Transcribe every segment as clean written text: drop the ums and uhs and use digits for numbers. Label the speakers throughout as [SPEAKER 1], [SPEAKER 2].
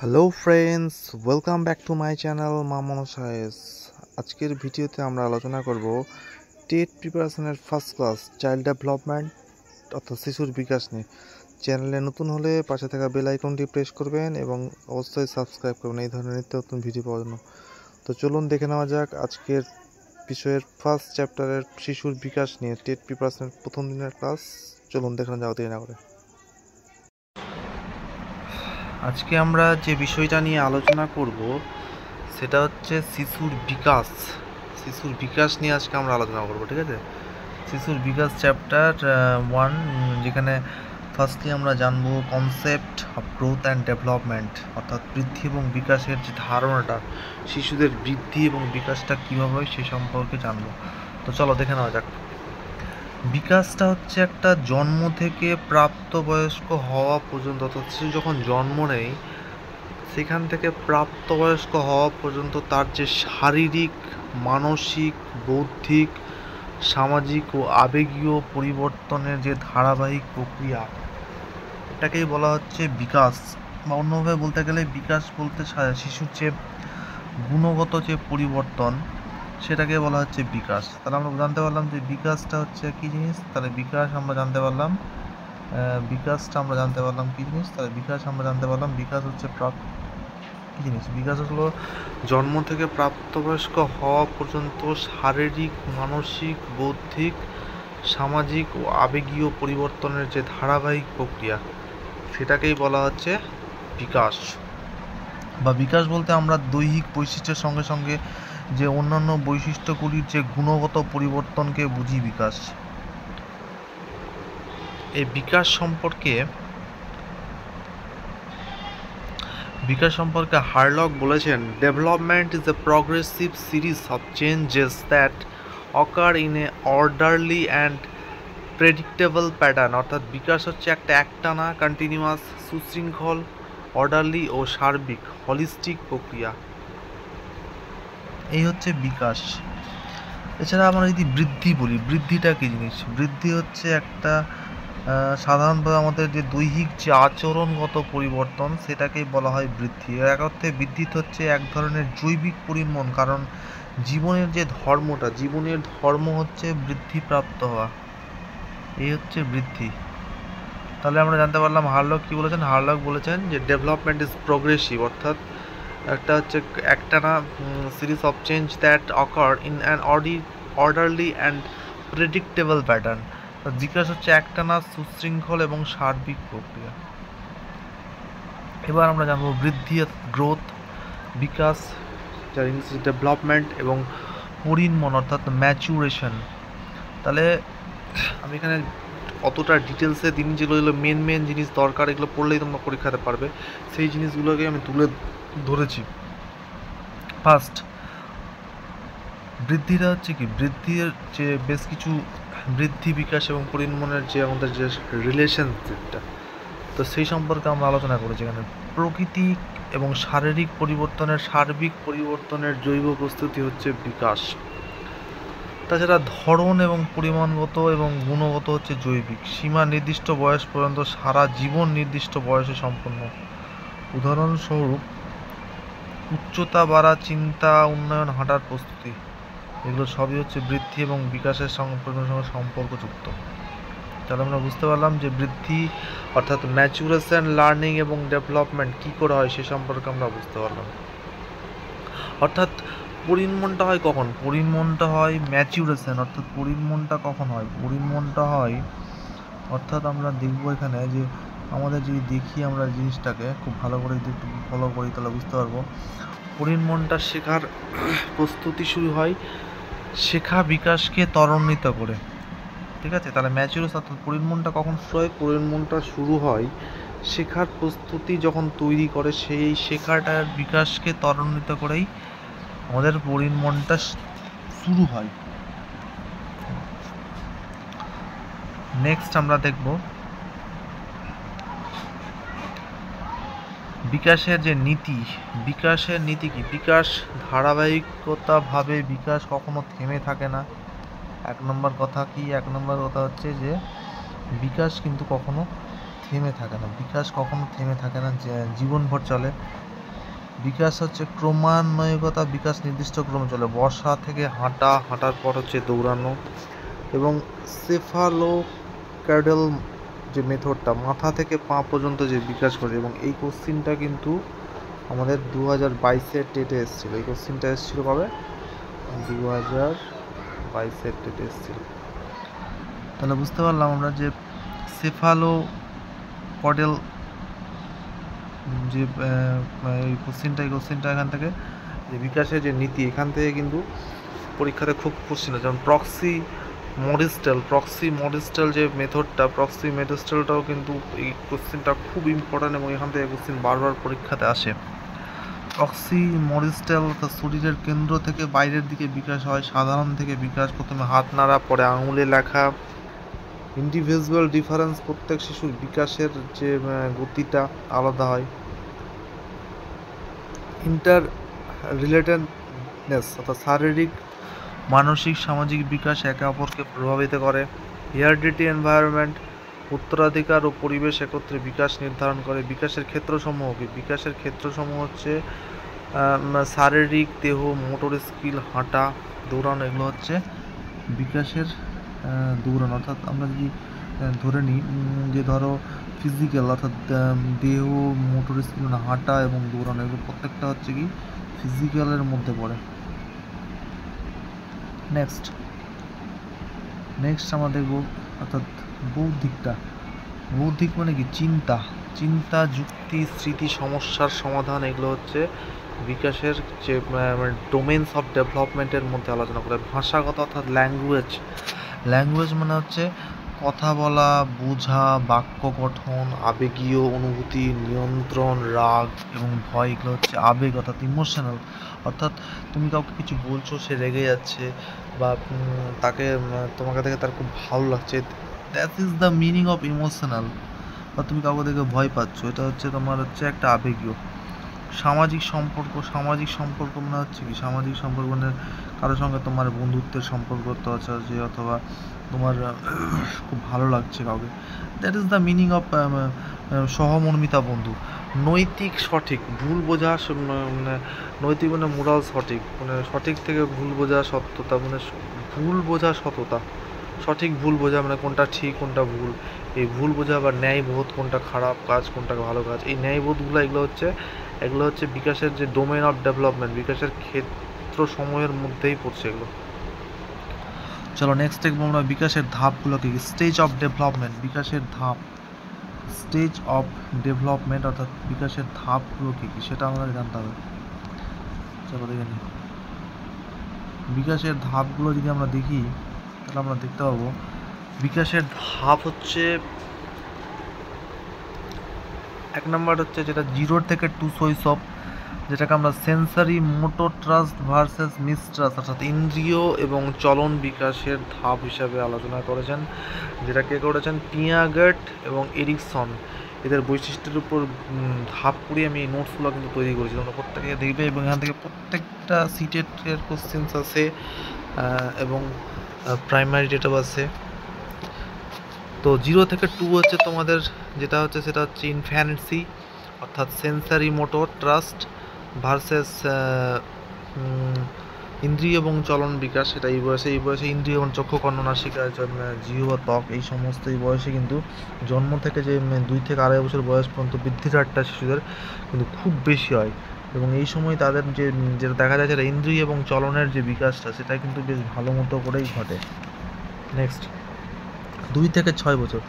[SPEAKER 1] Hello friends, welcome back to my channel Mamun সায়েস। আজকের ভিডিওতে আমরা আলোচনা করব টেট প্রিপারেশনের ফার্স্ট ক্লাস চাইল্ড ডেভেলপমেন্ট অর্থাৎ শিশুর বিকাশ নিয়ে। চ্যানেলে নতুন হলে পাশে থাকা বেল আইকনটি প্রেস করবেন এবং অবশ্যই সাবস্ক্রাইব করবেন এই ধরনের নিত্য নতুন ভিডিও পাওয়ার জন্য। তো চলুন দেখে নেওয়া যাক আজকের বিষয়ের ফার্স্ট চ্যাপ্টারের শিশুর বিকাশ নিয়ে টেট প্রিপারেশনের প্রথম দিনের ক্লাস। চলুন দেখে নেওয়া যাক দেরি না করে। আজকে আমরা যে বিষয়টা নিয়ে আলোচনা করব সেটা হচ্ছে শিশুর বিকাশ নিয়ে আজকে আমরা আলোচনা করব। ঠিক আছে, শিশুর বিকাশ চ্যাপ্টার 1, যেখানে ফার্স্টলি আমরা জানবো concept of growth and development, অর্থাৎ বৃদ্ধি এবং বিকাশের যে ধারণাটা, শিশুদের বৃদ্ধি এবং বিকাশটা কীভাবে হয় সে সম্পর্কে জানবো। তো চলো দেখে নেওয়া যাক। বিকাশটা হচ্ছে একটা জন্ম থেকে প্রাপ্তবয়স্ক হওয়া পর্যন্ত, অর্থাৎ শিশু যখন জন্ম নেয় সেখান থেকে প্রাপ্তবয়স্ক হওয়া পর্যন্ত তার যে শারীরিক, মানসিক, বৌদ্ধিক, সামাজিক ও আবেগীয় পরিবর্তনের যে ধারাবাহিক প্রক্রিয়া, এটাকেই বলা হচ্ছে বিকাশ। বা অন্যভাবে বলতে গেলে বিকাশ বলতে শিশুর যে গুণগত যে পরিবর্তন সেটাকে বলা হচ্ছে বিকাশ। তাহলে আমরা জানতে পারলাম যে বিকাশটা হচ্ছে কী জিনিস। তাহলে বিকাশটা আমরা জানতে পারলাম কী জিনিস। তাহলে আমরা জানতে পারলাম বিকাশ হচ্ছে কী জিনিস। বিকাশ হলো জন্ম থেকে প্রাপ্তবয়স্ক হওয়া পর্যন্ত শারীরিক, মানসিক, বৌদ্ধিক, সামাজিক ও আবেগীয় পরিবর্তনের যে ধারাবাহিক প্রক্রিয়া সেটাকেই বলা হচ্ছে বিকাশ। বা বিকাশ বলতে আমরা দৈহিক বৈশিষ্ট্যের সঙ্গে সঙ্গে যে অন্যান্য বৈশিষ্ট্যগুলির যে গুণগত পরিবর্তনকে বুঝি বিকাশ। এই বিকাশ সম্পর্কে হারলক বলেছেন, development is a progressive series of changes that occur in a orderly and predictable pattern. অর্থাৎ বিকাশ হচ্ছে একটা একটানা, কন্টিনিউয়াস, সুশৃঙ্খল, অর্ডারলি ও সার্বিক হলিস্টিক প্রক্রিয়া। এই হচ্ছে বিকাশ। এছাড়া আমরা যদি বৃদ্ধি বলি, বৃদ্ধিটা কী জিনিস। বৃদ্ধি হচ্ছে একটা সাধারণভাবে আমাদের যে দৈহিক যে আচরণগত পরিবর্তন সেটাকেই বলা হয় বৃদ্ধি। এক অর্থে বৃদ্ধি হচ্ছে এক ধরনের জৈবিক পরিণাম, কারণ জীবনের ধর্ম হচ্ছে বৃদ্ধিপ্রাপ্ত হওয়া। এই হচ্ছে বৃদ্ধি। তাহলে আমরা জানতে পারলাম হারলক কী বলেছেন। হারলক বলেছেন যে ডেভেলপমেন্ট ইজ প্রোগ্রেসিভ, অর্থাৎ একটা হচ্ছে একটানা series of change that occur in an orderly and predictable pattern. বিকাশ হচ্ছে একটানা, সুশৃঙ্খল এবং সার্বিক প্রক্রিয়া। এবার আমরা জানবো বৃদ্ধি, গ্রোথ, বিকাশ, যার ইংলিশ ডেভেলপমেন্ট, এবং পরিণমন অর্থাৎ ম্যাচুরেশন। তাহলে আমি এখানে অতটা ডিটেলসে দিন যেগুলো মেন জিনিস দরকার, এগুলো পড়লেই তোমরা পরীক্ষাতে পারবে, সেই জিনিসগুলোকে আমি তুলে ধরেছি। ফার্স্ট, বৃদ্ধিটা হচ্ছে কি, বৃদ্ধির যে বেশ কিছু বৃদ্ধি, বিকাশ এবং পরিণমনের যে আমাদের যে রিলেশনশিপটা, তো সেই সম্পর্কে আমরা আলোচনা করেছি। এখানে প্রকৃতি এবং শারীরিক পরিবর্তনের সার্বিক পরিবর্তনের জৈব প্রস্তুতি হচ্ছে বিকাশ। তাছাড়া ধরন এবং পরিমাণগত এবং গুণগত হচ্ছে জৈবিক। সীমা নির্দিষ্ট বয়স পর্যন্ত, সারা জীবন নির্দিষ্ট বয়সে সম্পন্ন। উদাহরণস্বরূপ উচ্চতা বাড়া, চিন্তা উন্নয়ন, হাঁটার প্রস্তুতি, এগুলো সবই হচ্ছে বৃদ্ধি এবং বিকাশের সঙ্গে সম্পর্কযুক্ত। তাহলে আমরা বুঝতে পারলাম যে বৃদ্ধি অর্থাৎ ম্যাচুরেশন, লার্নিং এবং ডেভেলপমেন্ট কী করে হয় সে সম্পর্কে আমরা বুঝতে পারলাম। অর্থাৎ পরিণমনটা হয় কখন? পরিণমনটা হয় ম্যাচুরেশন, অর্থাৎ পরিণমনটা কখন হয়? পরিণমনটা হয় অর্থাৎ আমরা দেখব এখানে যে আমাদের যদি দেখি আমরা জিনিসটাকে খুব ভালো করে যদি একটু ফলো করি তাহলে বুঝতে পারবো। পরিণমনটা শেখার প্রস্তুতি শুরু হয় শেখা বিকাশকে ত্বরান্বিত করে। ঠিক আছে, তাহলে ম্যাচুরেশন অর্থাৎ পরিণমনটা কখন শুরু হয়? পরিণমনটা শুরু হয় শেখার প্রস্তুতি যখন তৈরি করে, সেই শেখাটার বিকাশকে ত্বরান্বিত করেই আমাদের পরিণমনটা শুরু হয়। নেক্সট আমরা দেখব বিকাশের যে নীতি। বিকাশের নীতি কি? বিকাশ ধারাবাহিকতাভাবে, বিকাশ কখনো থেমে থাকে না। এক নম্বর কথা কি? এক নম্বর কথা হচ্ছে যে বিকাশ কিন্তু কখনো থেমে থাকে না। বিকাশ কখনো থেমে থাকে না, জীবনভর চলে। বিকাশ হচ্ছে ক্রমান্বয়িকতা, বিকাশ নির্দিষ্ট ক্রমে চলে, বসা থেকে হাঁটা, হাঁটার পর হচ্ছে দৌড়ানো। এবং সেফালোক্যাডাল যে মেথডটা, মাথা থেকে পা পর্যন্ত যে বিকাশ করে, এবং এই কোশ্চিনটা কিন্তু আমাদের 2022-এর টেটে এসেছিলো। এই কোশ্চিনটা এসেছিলো কবে? 2022-এর টেটে এসেছিল। তাহলে বুঝতে পারলাম আমরা যে সেফালোকডাল যে এই কোশ্চিনটা এখান থেকে যে বিকাশের যে নীতি, এখান থেকে কিন্তু পরীক্ষাতে খুব কোশ্চিন হয়। যেমন প্রক্সি মডিস্টাল যে মেথডটা, প্রক্সি মডিস্টালটাও কিন্তু এই কোশ্চিনটা খুব ইম্পর্ট্যান্ট, এবং এখান থেকে কোশ্চিন বারবার পরীক্ষাতে আসে। প্রক্সি মডিস্টাল অর্থাৎ শরীরের কেন্দ্র থেকে বাইরের দিকে বিকাশ হয়। সাধারণ থেকে বিকাশ, প্রথমে হাত নাড়া, পরে আঙুলে লেখা। ইন্ডিভিজুয়াল ডিফারেন্স, প্রত্যেক শিশুর বিকাশের যে গতিটা আলাদা হয়। ইন্টার রিলেটেডনেস অর্থাৎ শারীরিক, মানসিক, সামাজিক বিকাশ একে অপরকে প্রভাবিত করে। হেরিডিটি এনভায়রনমেন্ট, উত্তরাধিকার ও পরিবেশ একত্রে বিকাশ নির্ধারণ করে। বিকাশের ক্ষেত্রসমূহ কি? বিকাশের ক্ষেত্রসমূহ হচ্ছে শারীরিক, দেহ, মোটর স্কিল, হাঁটা, দৌড়ানো, এগুলো হচ্ছে বিকাশের দৌড়ানো। অর্থাৎ আমরা যদি ধরে নিই যে ধরো ফিজিক্যাল অর্থাৎ দেহ, মোটর স্কিল, হাঁটা এবং দৌড়ানো, এগুলো প্রত্যেকটা হচ্ছে কি ফিজিক্যালের মধ্যে পড়ে। নেক্সট আমরা দেখব অর্থাৎ বৌদ্ধিক মানে কি? চিন্তা, যুক্তি, স্মৃতি, সমস্যার সমাধান, এগুলো হচ্ছে বিকাশের যে ডোমেন্স অফ ডেভেলপমেন্টের মধ্যে আলোচনা করে। ভাষাগত অর্থাৎ ল্যাঙ্গুয়েজ মানে হচ্ছে কথা বলা, বোঝা, বাক্য গঠন, আবেগীয় অনুভূতি, নিয়ন্ত্রণ, রাগ এবং ভয়, এগুলো হচ্ছে আবেগ অর্থাৎ ইমোশনাল। অর্থাৎ তুমি কাউকে কিছু বলছো, সে রেগে যাচ্ছে, বা তাকে তোমাকে দেখে তার খুব ভালো লাগছে, that is the meaning of emotional. বা তুমি কাউকে দেখে ভয় পাচ্ছ, এটা হচ্ছে তোমার হচ্ছে একটা আবেগীয়। সামাজিক সম্পর্ক মানে হচ্ছে কি? সামাজিক সম্পর্ক মানে কারোর সঙ্গে তোমার বন্ধুত্বের সম্পর্ক তো আছে, অথবা তোমার খুব ভালো লাগছে কাউকে, that is the meaning of সহমর্মিতা বন্ধু। নৈতিক, সঠিক, ভুল বোঝা, মানে নৈতিক মানে মোরাল, সঠিক মানে সঠিক থেকে ভুল বোঝা, সত্যতা মানে ভুল বোঝা, সততা, সঠিক ভুল বোঝা মানে কোনটা ঠিক কোনটা ভুল, এই ভুল বোঝা বা ন্যায়বোধ, কোনটা খারাপ কাজ কোনটা ভালো কাজ, এই ন্যায়বোধগুলো এগুলো হচ্ছে বিকাশের যে ডোমেন অফ ডেভেলপমেন্ট, বিকাশের ক্ষেত্র সমূহের মধ্যেই পড়ছে এগুলো। চলো নেক্সট দেখবো আমরা বিকাশের ধাপগুলো কি? স্টেজ অফ ডেভেলপমেন্ট, বিকাশের ধাপ, স্টেজ অফ ডেভেলপমেন্ট অর্থাৎ বিকাশের ধাপগুলো কি কি সেটা আমাদের জানতে হবে। চলো দেখে নিই। বিকাশের ধাপগুলো যদি আমরা দেখি তাহলে আমরা দেখতে পাবো বিকাশের ধাপ হচ্ছে, এক নম্বর হচ্ছে যেটা 0 থেকে 2 শৈশব, যেটাকে আমরা sensory motor trust versus mistrust অর্থাৎ ইন্দ্রিয় এবং চলন বিকাশের ধাপ হিসাবে আলোচনা করেছেন, যেটা কে করেছেন? পিয়াগেট এবং এরিকসন। এদের বৈশিষ্ট্যের উপর ধাপ করে আমি এই নোটসগুলো কিন্তু তৈরি করেছি, তোমরা প্রত্যেকে দেখবে, এবং এখান থেকে প্রত্যেকটা সিটেটের কোশ্চেন্স আছে এবং প্রাইমারি ডেটাও আছে। তো 0 থেকে 2 হচ্ছে তোমাদের যেটা হচ্ছে সেটা হচ্ছে ইনফ্যান্সি অর্থাৎ সেন্সারি মোটর ট্রাস্ট ভার্সেস ইন্দ্রিয় এবং চলন বিকাশ, সেটা এই বয়সে ইন্দ্রিয় এবং চক্ষু, কর্ণ, নাসিকা, জিহ্বা, ত্বক, এই সমস্ত এই বয়সে কিন্তু জন্ম থেকে যে 2 থেকে 2.5 বছর বয়স পর্যন্ত বৃদ্ধির হারটা শিশুদের কিন্তু খুব বেশি হয়, এবং এই সময় তাদের যেটা দেখা যায় সেটা ইন্দ্রিয় এবং চলনের যে বিকাশটা সেটা কিন্তু বেশ ভালো মতো করেই ঘটে। নেক্সট 2 থেকে 6 বছর,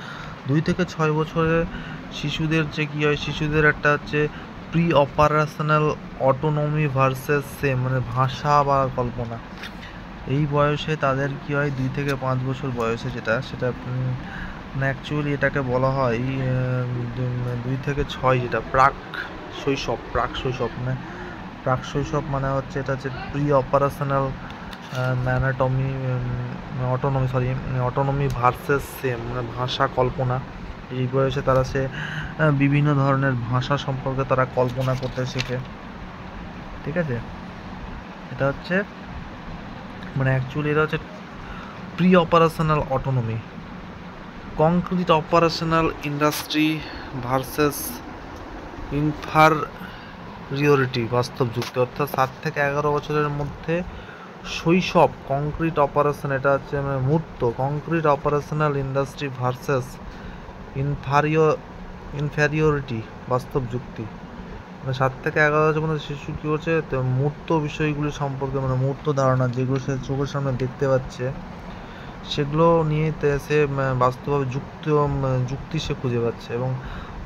[SPEAKER 1] 2 থেকে 6 বছরে শিশুদের যে কী হয়, শিশুদের একটা হচ্ছে pre operational autonomy versus same মানে ভাষা বা কল্পনা। এই বয়সে তাদের কী হয়, 2 থেকে 5 বছর বয়সে সেটা মানে অ্যাকচুয়ালি এটাকে বলা হয় 2 থেকে 6 যেটা প্রাক শৈশব মানে প্রাক শৈশব মানে হচ্ছে এটা হচ্ছে pre operational autonomy versus same মানে ভাষা কল্পনা। এই বয়সে তারা বিভিন্ন ধরনের ভাষা সম্পর্কে তারা কল্পনা করতে শেখে, ঠিক আছে? এটা হচ্ছে মানে অ্যাকচুয়ালি এটা হচ্ছে pre operational autonomy. Concrete operational industry versus reality বাস্তব যুক্তি, অর্থাৎ 7 থেকে 11 বছরের মধ্যে শৈশব কংক্রিট অপারেশন, এটা হচ্ছে মানে মূর্ত কংক্রিট অপারেশনাল ইন্ডাস্ট্রি ভার্সেস ইনফ্যারিয়রিটি বাস্তব যুক্তি। মানে 7 থেকে 11 বছর মধ্যে শিশু কী করছে, মূর্ত বিষয়গুলি সম্পর্কে মানে মূর্ত ধারণা যেগুলো সে চোখের সামনে দেখতে পাচ্ছে সেগুলো নিয়ে সে বাস্তবভাবে যুক্তি সে খুঁজে পাচ্ছে। এবং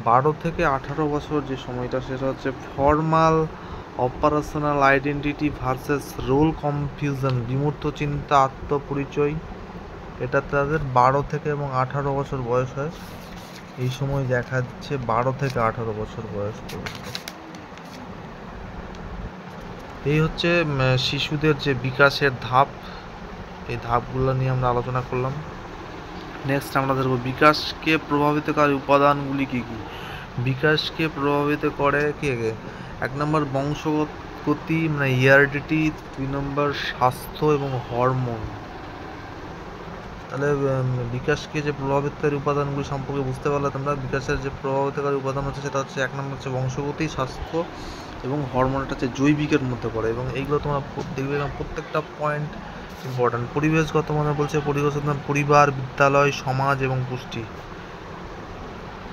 [SPEAKER 1] 12 থেকে 18 বছর যে সময়টা সেটা হচ্ছে formal operational identity versus role confusion, বিমূর্ত চিন্তা আত্মপরিচয়। এটা তাদের 12 থেকে এবং 18 বছর বয়স হয়, এই সময় দেখা যাচ্ছে 12 থেকে 18 বছর বয়স পর্যন্ত। এই হচ্ছে শিশুদের যে বিকাশের ধাপ, এই ধাপগুলো নিয়ে আমরা আলোচনা করলাম। নেক্সট আমরা দেখব বিকাশকে প্রভাবিতকারী উপাদানগুলি কী কী। বিকাশকে প্রভাবিত করে কে কে? 1 নম্বর বংশগতি মানে হেরিডিটি, 2 নম্বর স্বাস্থ্য এবং হরমোন। তাহলে বিকাশকে যে প্রভাবিতকারী উপাদানগুলি সম্পর্কে বুঝতে পারলে তোমরা। বিকাশের যে প্রভাবিতকারী উপাদান হচ্ছে সেটা হচ্ছে 1 নম্বর হচ্ছে বংশগতি, স্বাস্থ্য এবং হরমোন। এটা হচ্ছে জৈবিকের মধ্যে পড়ে এবং এইগুলো তোমরা দেখবে প্রত্যেকটা পয়েন্ট ইম্পর্ট্যান্ট। পরিবেশগত মানে বলছে পরিবার, বিদ্যালয়, সমাজ এবং পুষ্টি।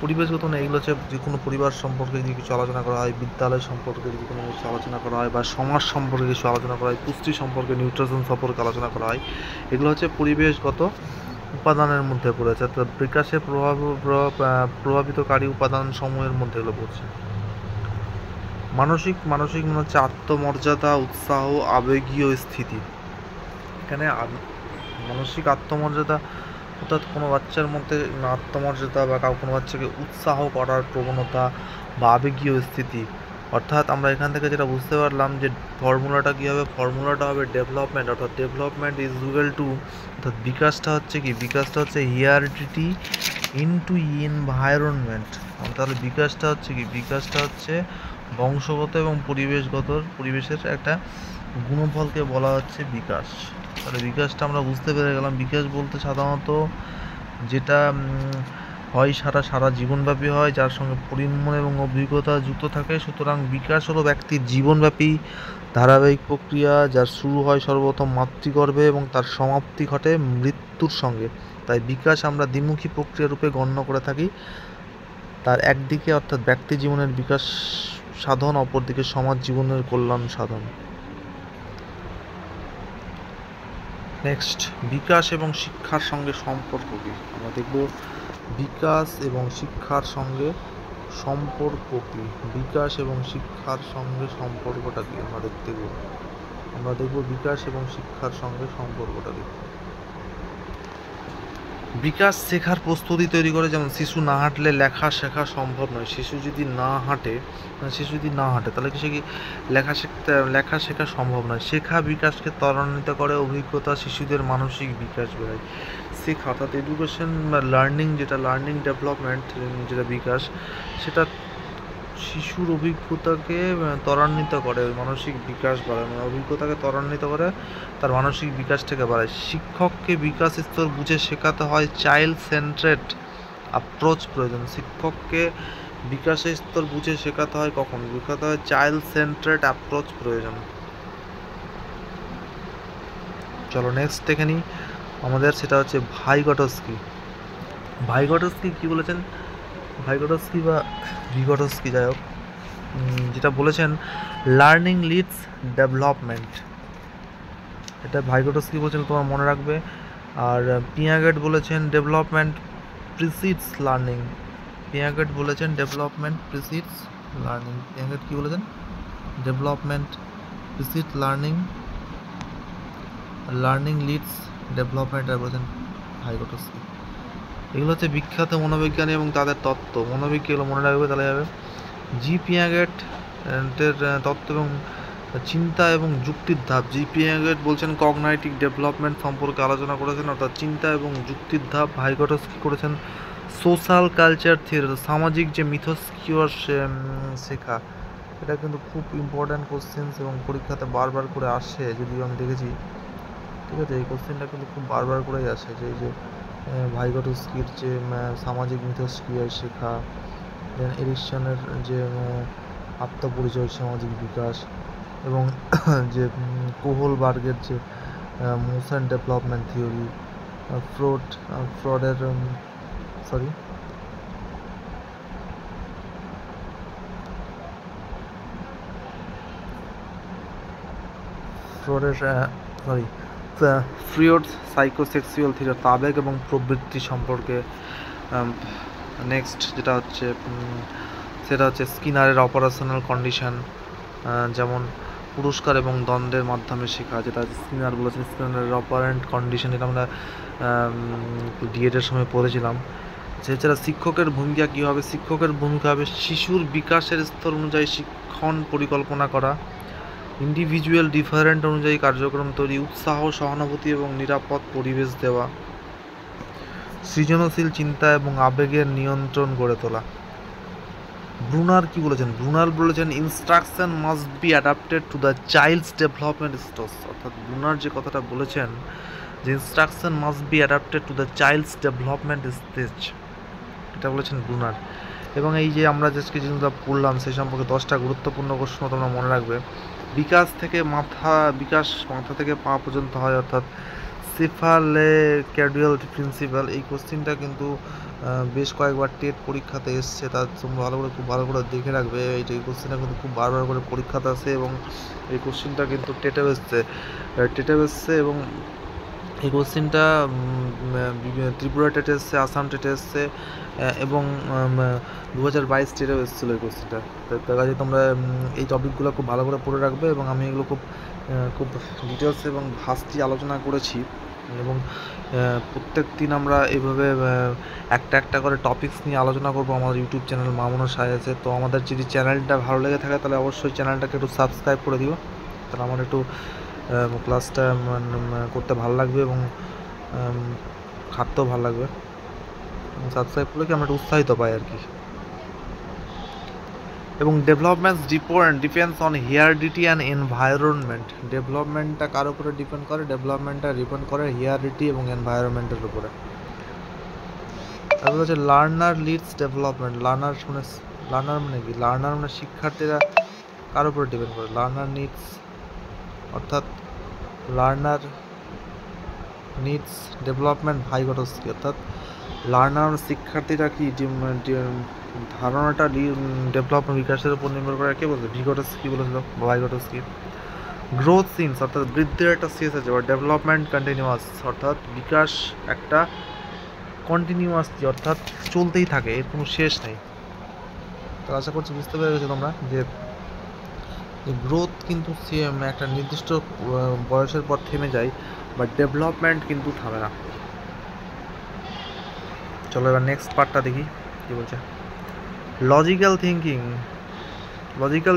[SPEAKER 1] পরিবেশগত মানে এগুলো হচ্ছে যে কোনো পরিবার সম্পর্কে যদি কিছু আলোচনা করা হয়, বিদ্যালয় সম্পর্কে যদি কোনো কিছু আলোচনা করা হয়, বা সমাজ সম্পর্কে কিছু আলোচনা করা হয়, পুষ্টি সম্পর্কে নিউট্রিশন সম্পর্কে আলোচনা করা হয়, এগুলো হচ্ছে পরিবেশগত উপাদানের মধ্যে পড়েছে। অর্থাৎ বিকাশে প্রভাবিতকারী উপাদান সমূহের মধ্যে এগুলো পড়ছে। মানসিক মানে হচ্ছে আত্মমর্যাদা, উৎসাহ, আবেগীয় স্থিতি। এখানে মানসিক আত্মমর্যাদা অর্থাৎ কোনো বাচ্চার মধ্যে আত্মমর্যাদা বা কোনো বাচ্চাকে উৎসাহ করার প্রবণতা বা আবেগীয় স্থিতি। অর্থাৎ আমরা এখান থেকে যেটা বুঝতে পারলাম যে ফর্মুলাটা কী হবে, ফর্মুলাটা হবে ডেভেলপমেন্ট। অর্থাৎ ডেভেলপমেন্ট ইজ ইকুয়াল টু, অর্থাৎ বিকাশটা হচ্ছে কি, বিকাশটা হচ্ছে হেরিডিটি ইনটু এনভায়রনমেন্ট। তাহলে বিকাশটা হচ্ছে কি, বিকাশটা হচ্ছে বংশগত এবং পরিবেশের একটা গুণফলকে বলা হচ্ছে বিকাশ। তাহলে বিকাশটা আমরা বুঝতে পেরে গেলাম। বিকাশ বলতে সাধারণত যেটা হয় সারা জীবনব্যাপী হয়, যার সঙ্গে পরিণমন এবং অভিজ্ঞতা যুক্ত থাকে। সুতরাং বিকাশ হলো ব্যক্তির জীবনব্যাপী ধারাবাহিক প্রক্রিয়া, যার শুরু হয় সর্বপ্রথম মাতৃগর্ভে এবং তার সমাপ্তি ঘটে মৃত্যুর সঙ্গে। তাই বিকাশ আমরা দ্বিমুখী প্রক্রিয়া রূপে গণ্য করে থাকি। তার একদিকে অর্থাৎ ব্যক্তি জীবনের বিকাশ সাধন, অপরদিকে সমাজ জীবনের কল্যাণ সাধন। নেক্সট, বিকাশ এবং শিক্ষার সঙ্গে সম্পর্ক কী আমরা দেখব। বিকাশ এবং শিক্ষার সঙ্গে সম্পর্ক কী, বিকাশ এবং শিক্ষার সঙ্গে সম্পর্কটা কী আমরা দেখব বিকাশ এবং শিক্ষার সঙ্গে সম্পর্কটা কী। বিকাশ শেখার প্রস্তুতি তৈরি করে। যেমন শিশু না হাঁটলে লেখা শেখা সম্ভব নয়। শিশু যদি না হাঁটে তাহলে সে কি লেখা শেখা সম্ভব নয়। শেখা বিকাশকে ত্বরান্বিত করে, অভিজ্ঞতা শিশুদের মানসিক বিকাশ বেড়ায়। শেখা অর্থাৎ এডুকেশন বা লার্নিং, যেটা লার্নিং ডেভেলপমেন্ট, যেটা বিকাশ, সেটা শিশুর অভিজ্ঞতাকে ত্বরান্বিত করে, মানসিক বিকাশ বাড়ায়। মানে অভিজ্ঞতাকে ত্বরান্বিত করে, তার মানসিক বিকাশটাকে বাড়ায়। শিক্ষককে বিকাশ স্তর বুঝে শেখাতে হয়, চাইল্ড সেন্ট্রেড অ্যাপ্রোচ প্রয়োজন। শিক্ষককে বিকাশের স্তর বুঝে শেখাতে হয় কখন, শেখাতে হয় চাইল্ড সেন্ট্রেড অ্যাপ্রোচ প্রয়োজন। চলো নেক্সট দেখে নিই আমাদের, সেটা হচ্ছে ভাইগটস্কি। ভাইগটস্কি কী বলেছেন, ভাইগটস্কি বা ভিগটস্কি যাই হোক, যেটা বলেছেন লার্নিং লিডস ডেভেলপমেন্ট, এটা ভাইগটস্কি বলেছেন, তোমার মনে রাখবে। আর পিয়াগেট বলেছেন ডেভেলপমেন্ট প্রিসিডস লার্নিং। পিয়াগেট বলেছেন ডেভেলপমেন্ট প্রিসিডস লার্নিং। পিয়াগেট কী বলেছেন, development precede learning, learning leads development আর বলেছেন ভাইগটস্কি। এগুলো হচ্ছে বিখ্যাত মনোবিজ্ঞানী এবং তাদের তত্ত্ব। মনোবিজ্ঞান এগুলো মনে রাখবে, তাহলে যাবে। জি পিয়াগেট এর তত্ত্ব এবং চিন্তা এবং যুক্তির ধাপ। জি পিয়াগেট বলছেন কগনাইটিভ ডেভেলপমেন্ট সম্পর্কে আলোচনা করেছেন, অর্থাৎ চিন্তা এবং যুক্তির ধাপ। ভাইগটস্কি করেছেন সোশ্যাল কালচার থিওরি, সামাজিক যে মিথস্ক্রিয়ার শেখা। এটা কিন্তু খুব ইম্পর্ট্যান্ট কোশ্চেন এবং পরীক্ষাতে বারবার করে আসে, যদিও আমি দেখেছি, ঠিক আছে। এই কোশ্চেনটা কিন্তু খুব বারবার করেই আসে, যে এই যে ভাইগটস্কির যে সামাজিক মিথস্ক্রিয়ার শেখা, দেন এরিকসনের যে আত্মপরিচয়, সামাজিক বিকাশ এবং যে কোহলবার্গের যে মোশন ডেভেলপমেন্ট থিওরি, ফ্রডের সরি ফ্রিয়ডস সাইকোসেক্সুয়াল থিওরি, আবেগ এবং প্রবৃত্তি সম্পর্কে। নেক্সট যেটা হচ্ছে সেটা হচ্ছে স্কিনারের অপারেশনাল কন্ডিশন, যেমন পুরস্কার এবং দ্বন্দ্বের মাধ্যমে শেখা, যেটা স্কিনার বলেছেন স্কিনারের অপারেন্ট কন্ডিশন, এটা আমরা ডিএডের সময় পড়েছিলাম। এছাড়া শিক্ষকের ভূমিকা কী হবে, শিক্ষকের ভূমিকা হবে শিশুর বিকাশের স্তর অনুযায়ী শিক্ষণ পরিকল্পনা করা, ইন্ডিভিজুয়াল ডিফারেন্ট অনুযায়ী কার্যক্রম তৈরি, উৎসাহ, সহানুভূতি এবং নিরাপদ পরিবেশ দেওয়া, সৃজনশীল চিন্তা এবং আবেগের নিয়ন্ত্রণ গড়ে তোলা। ব্রুনার কি বলেছেন, ব্রুনার বলেছেন instruction must be adapted to the child's development stage, অর্থাৎ ব্রুনার যে কথাটা বলেছেন যে instruction must be adapted to the child's development stage, এটা বলেছেন ব্রুনার। এবং এই যে আমরা যে জিনিসগুলো পড়লাম সেই সম্পর্কে 10টা গুরুত্বপূর্ণ প্রশ্ন তোমরা মনে রাখবে। বিকাশ মাথা থেকে পা পর্যন্ত হয়, অর্থাৎ সেফালেক্যাডুয়াল প্রিন্সিপাল। এই কোশ্চিনটা কিন্তু বেশ কয়েকবার টেট পরীক্ষাতে এসছে, তা তোমরা খুব ভালো করে দেখে রাখবে। এই কোশ্চিনটা কিন্তু খুব বারবার করে পরীক্ষাতে আসে এবং এই কোশ্চিনটা কিন্তু টেটেও এসছে এবং এই কোশ্চিনটা ত্রিপুরা টেটে এসছে, আসাম টেটে এসছে এবং 2022 টেটেও এসেছিলো এই কোশ্চিনটা। তার কাছে তোমরা এই টপিকগুলো খুব ভালো করে পড়ে রাখবে এবং আমি এগুলো খুব ডিটেলস এবং ভাস্তি আলোচনা করেছি এবং প্রত্যেক দিন আমরা এইভাবে একটা করে টপিকস নিয়ে আলোচনা করবো আমাদের ইউটিউব চ্যানেল মামুনের সাহায্যে। তো আমাদের যদি চ্যানেলটা ভালো লেগে থাকে তাহলে অবশ্যই চ্যানেলটাকে একটু সাবস্ক্রাইব করে দিও, তাহলে আমার একটু ক্লাসটা করতে ভালো লাগবে এবং খাটতেও ভালো লাগবে। সাবস্ক্রাইব করলে কি আমরা একটু উৎসাহিত পাই আর কি। এবং developments depends on heredity and environment, ডেভেলপমেন্টটা কার উপরে ডিপেন্ড করে, ডেভেলপমেন্টটা ডিপেন্ড করে হিয়ারিডিটি এবং এনভায়রনমেন্টের উপরে। তারপরে হচ্ছে লার্নার লিডস ডেভেলপমেন্ট, লার্নার মানে কি, লার্নার মানে শিক্ষার্থীরা কার উপরে ডিপেন্ড করে, লার্নার নিডস, অর্থাৎ লার্নার নিডস ডেভেলপমেন্ট ভাইগোটস্কি, অর্থাৎ লার্নার শিক্ষার্থীরা কি ধারণাটা ডেভেলপমেন্ট বিকাশের উপর নির্ভর করে, কে বলছে, ভিগোটস্কি বলেছিল, ভাইগোটস্কি। গ্রোথ সিনস, অর্থাৎ বৃদ্ধির একটা শেষ আছে, বা ডেভেলপমেন্ট কন্টিনিউয়াস, অর্থাৎ বিকাশ একটা কন্টিনিউয়াসলি, অর্থাৎ চলতেই থাকে, এর কোনো শেষ নেই। তো আশা করছি বুঝতে পেরে গেছো তোমরা যে গ্রোথ কিন্তু একটা নির্দিষ্ট বয়সের পর থেমে যায়, বাট ডেভেলপমেন্ট কিন্তু থামে না। চলো এবার নেক্সট পার্টটা দেখি কি বলছে। লজিক্যাল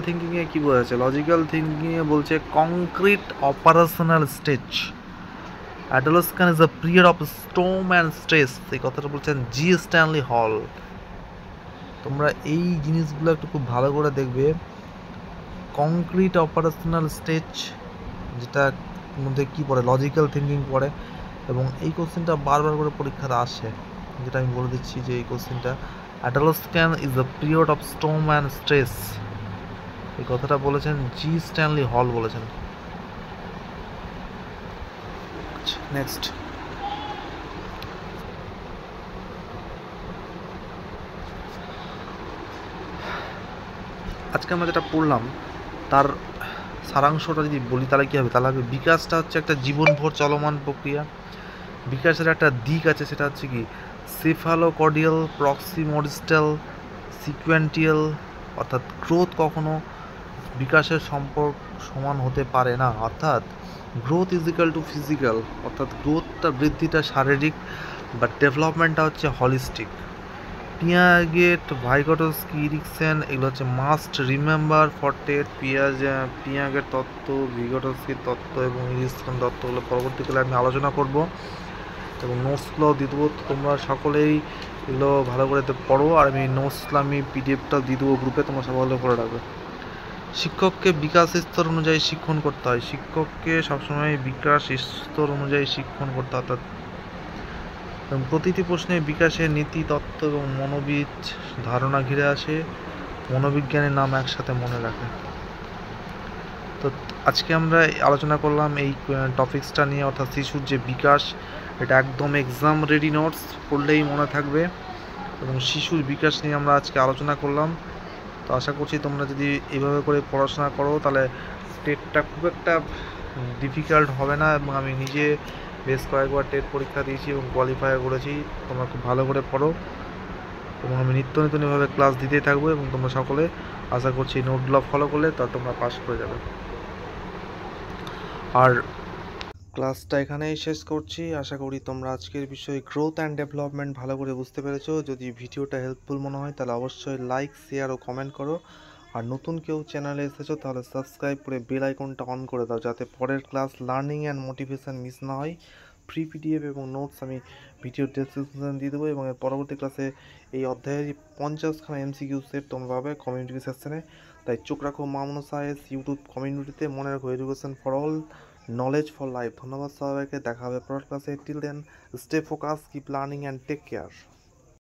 [SPEAKER 1] থিঙ্কিংয়ে কী বলেছে, লজিক্যাল থিঙ্কিংয়ে বলছে concrete operational stage, adolescence is a period of Sturm and stress, এই কথাটা বলছেন জি স্ট্যানলি হল। তোমরা এই জিনিসগুলো একটু খুব ভালো করে দেখবে। কংক্রিট অপারেশনাল স্টেজ যেটা মধ্যে কী পড়ে, লজিক্যাল থিঙ্কিং পড়ে এবং এই কোশ্চেনটা বারবার করে পরীক্ষাতে আসে, যেটা আমি বলে দিচ্ছি যে এই কোশ্চেনটা adolescence is a period of Sturm and stress, এই কথাটা বলেছেন জি স্ট্যানলি হল বলেছেন। নেক্সট আজকে আমরা যেটা পড়লাম তার সারাংশটা যদি বলি তাহলে কী হবে, তাহলে হবে বিকাশটা হচ্ছে একটা জীবনভর চলমান প্রক্রিয়া। বিকাশের একটা দিক আছে, সেটা হচ্ছে কি সেফালোকর্ডিয়াল, প্রক্সিমোডিস্টাল, সিকুয়েন্টিয়াল, অর্থাৎ গ্রোথ কখনো বিকাশের সম্পর্ক সমান হতে পারে না, অর্থাৎ growth is equal to physical, অর্থাৎ গ্রোথটা বৃদ্ধিটা শারীরিক, বাট ডেভেলপমেন্টটা হচ্ছে হলিস্টিক। পিয়াগেট, ভাইগোটস্কি, ইরিকসেন, এগুলো হচ্ছে মাস্ট রিমেম্বার ফর টেট। পিয়াগের তত্ত্ব, ভিগোটস্কির তত্ত্ব এবং ইরিকসেন তত্ত্বগুলো পরবর্তীকালে আমি আলোচনা করব এবং নোটসগুলো দিয়ে দেবো, তোমরা সকলেই এগুলো ভালো করে পড়ো, আর আমি নোটসগুলো আমি পিডিএফটা দিয়ে দেবো গ্রুপে, তোমরা সকলে পড়ে রাখবে। শিক্ষককে বিকাশ স্তর অনুযায়ী শিক্ষণ করতে হয়, শিক্ষককে সবসময় বিকাশ স্তর অনুযায়ী শিক্ষণ করতে হয়, অর্থাৎ প্রতিটি প্রশ্নে বিকাশের নীতি, তত্ত্ব এবং মনোবিদ ধারণা ঘিরে আসে। মনোবিজ্ঞানের নাম একসাথে মনে রাখে। তো আজকে আমরা আলোচনা করলাম এই টপিক্সটা নিয়ে, অর্থাৎ শিশুর যে বিকাশ, এটা একদম এক্সাম রেডি নোটস পড়লেই মনে থাকবে, এবং শিশুর বিকাশ নিয়ে আমরা আজকে আলোচনা করলাম। তো আশা করছি তোমরা যদি এইভাবে করে পড়াশোনা করো তাহলে টেটটা খুব একটা ডিফিকাল্ট হবে না, এবং আমি নিজে বেশ কয়েকবার টেট পরীক্ষা দিয়েছি এবং কোয়ালিফাই করেছি। তোমরা খুব ভালো করে পড়ো, এবং আমি নিত্য নতুন এভাবে ক্লাস দিতেই থাকবো, এবং তোমরা সকলে আশা করছি নোটগুলো ফলো করলে তা তোমরা পাস করে যাবে। আর ক্লাসটা এখানেই শেষ করছি। আশা করি তোমরা আজকের বিষয়ে গ্রোথ অ্যান্ড ডেভেলপমেন্ট ভালো করে বুঝতে পেরেছো। যদি ভিডিওটা হেল্পফুল মনে হয় তাহলে অবশ্যই লাইক, শেয়ার ও কমেন্ট করো। আর নতুন কেউ চ্যানেলে এসেছো তাহলে সাবস্ক্রাইব করে বেল আইকনটা অন করে দাও, যাতে পরের class learning and motivation miss না হয়। ফ্রি পিডিএফ এবং নোটস আমি ভিডিও ডেসক্রিপশন দিয়ে দেবো, এবং এর পরবর্তী ক্লাসে এই অধ্যায়ের 50খানা MCQ সেট তোমরা পাবে কমিউনিটি সেকশনে। তাই চোখ রাখো মামুন সায়েন্স ইউটিউব কমিউনিটিতে। মনে রাখো education for all, knowledge for life. ধন্যবাদ সবাইকে, দেখা হবে পরের ক্লাসে। Till then stay focus, keep learning and take care.